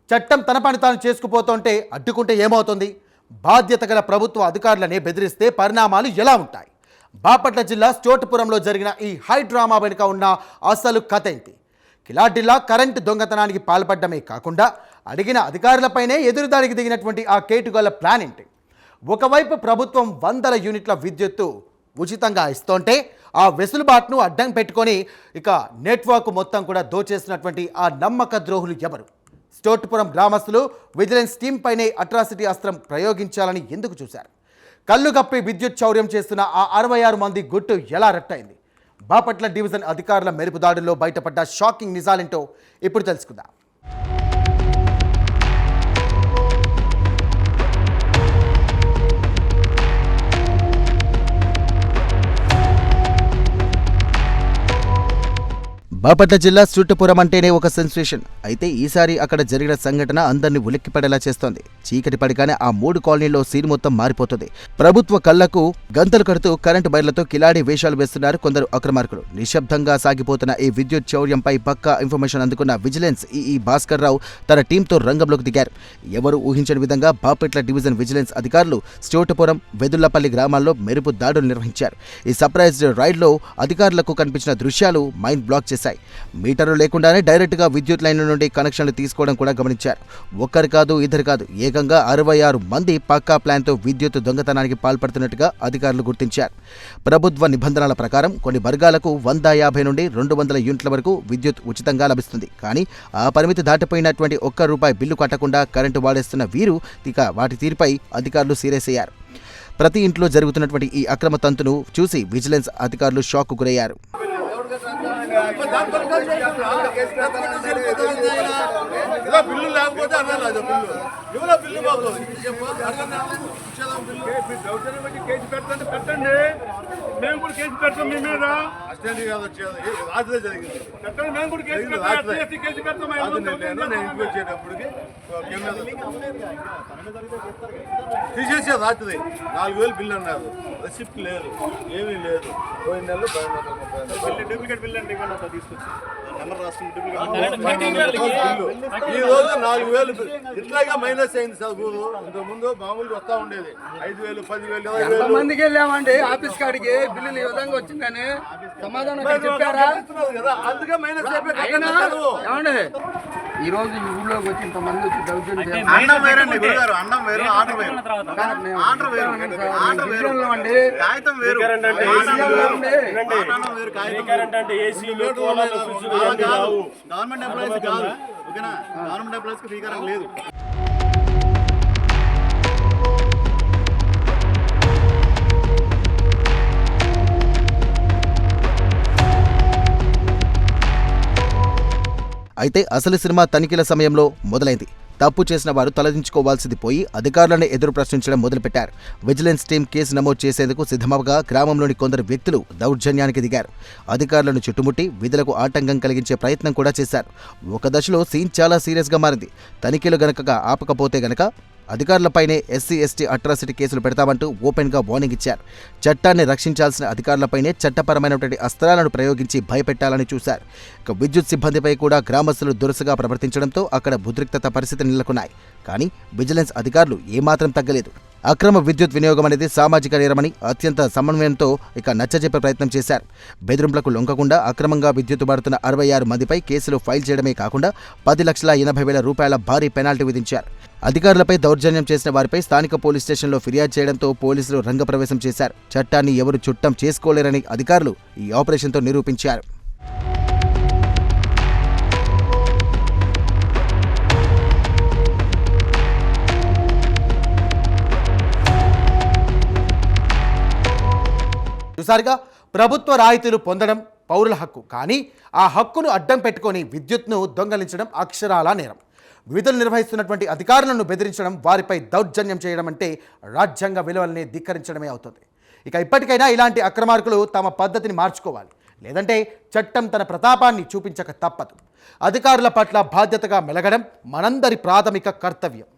చట్టం తన పని తాను చేసుకుపోతుంటే అడ్డుకుంటే ఏమవుతుంది? బాధ్యత గల ప్రభుత్వ అధికారులనే బెదిరిస్తే పరిణామాలు ఎలా ఉంటాయి? బాపట్ల జిల్లా చోటుపురంలో జరిగిన ఈ హై డ్రామా వెనుక ఉన్న అసలు కథ ఏంటి? కిలాడిలా కరెంటు దొంగతనానికి పాల్పడమే కాకుండా అడిగిన అధికారులపైనే ఎదురుదాడికి దిగినటువంటి ఆ కేటుగల ప్లాన్ ఏంటి? ఒకవైపు ప్రభుత్వం వందల యూనిట్ల విద్యుత్తు ఉచితంగా ఇస్తుంటే ఆ వెసులుబాటును అడ్డం పెట్టుకొని ఇక నెట్వర్క్ మొత్తం కూడా దోచేసినటువంటి ఆ నమ్మక ద్రోహులు ఎవరు? చోటుపురం గ్రామస్తులు విజిలెన్స్ టీం పైనే అట్రాసిటీ అస్త్రం ప్రయోగించాలని ఎందుకు చూశారు? కళ్ళు కప్పి విద్యుత్ చౌర్యం చేస్తున్న ఆ 66 మంది గుట్టు ఎలా రట్టయింది? బాపట్ల డివిజన్ అధికారుల మెరుపుదాడుల్లో బయటపడ్డ షాకింగ్ నిజాలేంటో ఇప్పుడు తెలుసుకుందాం. బాపట్ల జిల్లా చోటుపురం అంటేనే ఒక సెన్సేషన్. అయితే ఈసారి అక్కడ జరిగిన సంఘటన అందరినీ ఉలిక్కిపడేలా చేస్తోంది. చీకటి పడిగానే ఆ 3 కాలనీల్లో సీన్ మొత్తం మారిపోతుంది. ప్రభుత్వ కళ్లకు గంతలు కడుతూ కరెంటు వైర్లతో కిలాడి వేషాలు వేస్తున్నారు కొందరు అక్రమార్కులు. నిశ్శబ్దంగా సాగిపోతున్న ఈ విద్యుత్ చౌర్యంపై పక్కా ఇన్ఫర్మేషన్ అందుకున్న విజిలెన్స్ ఈఈ భాస్కర్ రావు తన టీంతో రంగంలోకి దిగారు. ఎవరు ఊహించని విధంగా బాపట్ల డివిజన్ విజిలెన్స్ అధికారులు చోటుపురం, వెదుళ్లపల్లి గ్రామాల్లో మెరుపు దాడులు నిర్వహించారు. ఈ సర్ప్రైజ్ రైడ్లో అధికారులకు కనిపించిన దృశ్యాలు మైండ్ బ్లాక్ చేశాయి. మీటర్లు లేకుండానే డైరెక్ట్గా విద్యుత్ లైన్ల నుండి కనెక్షన్లు తీసుకోవడం కూడా గమనించారు. ఒక్కరు కాదు, ఇద్దరు కాదు, ఏకంగా 66 మంది పక్కా ప్లాన్తో విద్యుత్ దొంగతనానికి పాల్పడుతున్నట్టుగా అధికారులు గుర్తించారు. ప్రభుత్వ నిబంధనల ప్రకారం కొన్ని వర్గాలకు 150 నుండి 200 యూనిట్ల వరకు విద్యుత్ ఉచితంగా లభిస్తుంది. కానీ ఆ పరిమితి దాటిపోయినటువంటి ₹1 బిల్లు కట్టకుండా కరెంటు వాడేస్తున్న వీరు ఇక వాటి తీరుపై అధికారులు సీరియస్ అయ్యారు. ప్రతి ఇంట్లో జరుగుతున్నటువంటి ఈ అక్రమ తంతును చూసి విజిలెన్స్ అధికారులు షాక్ గురయ్యారు. బిల్లు లేకపోతే బిల్లు బాబు కేసు పెట్టండి. మేము కూడా కేసు పెడతాం. మీ మీద అస్టెంట్ కాదు, వచ్చేది రాత్రే జరిగింది. పెట్టండి, మేము కూడా కేసు పెడతాం. నేను ఇంటికి వచ్చేటప్పటికి తీసేసే రాత్రి 4000 బిల్లు అన్నారు. రెసిప్ట్ లేదు, ఏమీ లేదు. పోయిన నెలలో డూప్లికేట్ బిల్లు అంటే తీసుకొచ్చి నెంబర్ రాసుకుని ఈ రోజు 4000 ఇట్లాగా మైనస్ అయింది సార్. ఇంతకు ముందు మామూలుగా వస్తా ఉండేది 5000, 10,000. మందికి వెళ్ళామండి ఆఫీస్ కాడికి బిల్లులు ఈ విధంగా వచ్చిందని సమాధానం చెప్పారా? అందుకే మైనస్ ఏమండి ఈ రోజు ఈ ఊళ్ళోకి వచ్చి ఇంతమంది వచ్చి అన్నం వేరండి గురుగారు, అన్నం వేరు, ఆర్డర్ వేరు, ఆర్డర్ వేరు, ఆర్డర్ వేరు అండి, కాగితం వేరు, గవర్నమెంట్ ఎంప్లాయీస్ కాదు. ఓకేనా, గవర్నమెంట్ ఎంప్లాయీస్ కి ఫ్రీ కరెంట్ లేదు. అయితే అసలు సినిమా తనిఖీల సమయంలో మొదలైంది. తప్పు చేసిన వారు తలదించుకోవాల్సింది పోయి అధికారులను ఎదురు ప్రశ్నించడం మొదలుపెట్టారు. విజిలెన్స్ టీం కేసు నమోదు చేసేందుకు సిద్ధమవగా గ్రామంలోని కొందరు వ్యక్తులు దౌర్జన్యానికి దిగారు. అధికారులను చుట్టుముట్టి విధులకు ఆటంకం కలిగించే ప్రయత్నం కూడా చేశారు. ఒక దశలో సీన్ చాలా సీరియస్గా మారింది. తనిఖీలు గనక ఆపకపోతే గనక అధికారులపైనే ఎస్సీ ఎస్టీ అట్రాసిటీ కేసులు పెడతామంటూ ఓపెన్గా వార్నింగ్ ఇచ్చారు. చట్టాన్ని రక్షించాల్సిన అధికారులపైనే చట్టపరమైనటువంటి అస్త్రాలను ప్రయోగించి భయపెట్టాలని చూశారు. ఇక విద్యుత్ సిబ్బందిపై కూడా గ్రామస్తులు దురుసుగా ప్రవర్తించడంతో అక్కడ ఉద్రిక్తత పరిస్థితి నెలకొన్నాయి. కానీ విజిలెన్స్ అధికారులు ఏమాత్రం తగ్గలేదు. అక్రమ విద్యుత్ వినియోగం అనేది సామాజిక నేరమని అత్యంత సమన్వయంతో ఇక నచ్చజెప్పే ప్రయత్నం చేశారు. బెదిరింపులకు లొంగకుండా అక్రమంగా విద్యుత్ వాడుతున్న 66 మందిపై కేసులు ఫైల్ చేయడమే కాకుండా ₹10,80,000 భారీ పెనాల్టీ విధించారు. అధికారులపై దౌర్జన్యం చేసిన వారిపై స్థానిక పోలీస్ స్టేషన్లో ఫిర్యాదు చేయడంతో పోలీసులు రంగప్రవేశం చేశారు. చట్టాన్ని ఎవరు చుట్టం చేసుకోలేరని అధికారులు ఈ ఆపరేషన్తో నిరూపించారు. చూసారుగా, ప్రభుత్వ రాయితీలు పొందడం పౌరుల హక్కు. కానీ ఆ హక్కును అడ్డం పెట్టుకొని విద్యుత్ను దొంగలించడం అక్షరాలా నేరం. విధులు నిర్వహిస్తున్నటువంటి అధికారులను బెదిరించడం, వారిపై దౌర్జన్యం చేయడం అంటే రాజ్యాంగ విలువల్ని ధిక్కరించడమే అవుతుంది. ఇక ఇప్పటికైనా ఇలాంటి అక్రమార్కులు తమ పద్ధతిని మార్చుకోవాలి. లేదంటే చట్టం తన ప్రతాపాన్ని చూపించక తప్పదు. అధికారుల పట్ల బాధ్యతగా మెలగడం మనందరి ప్రాథమిక కర్తవ్యం.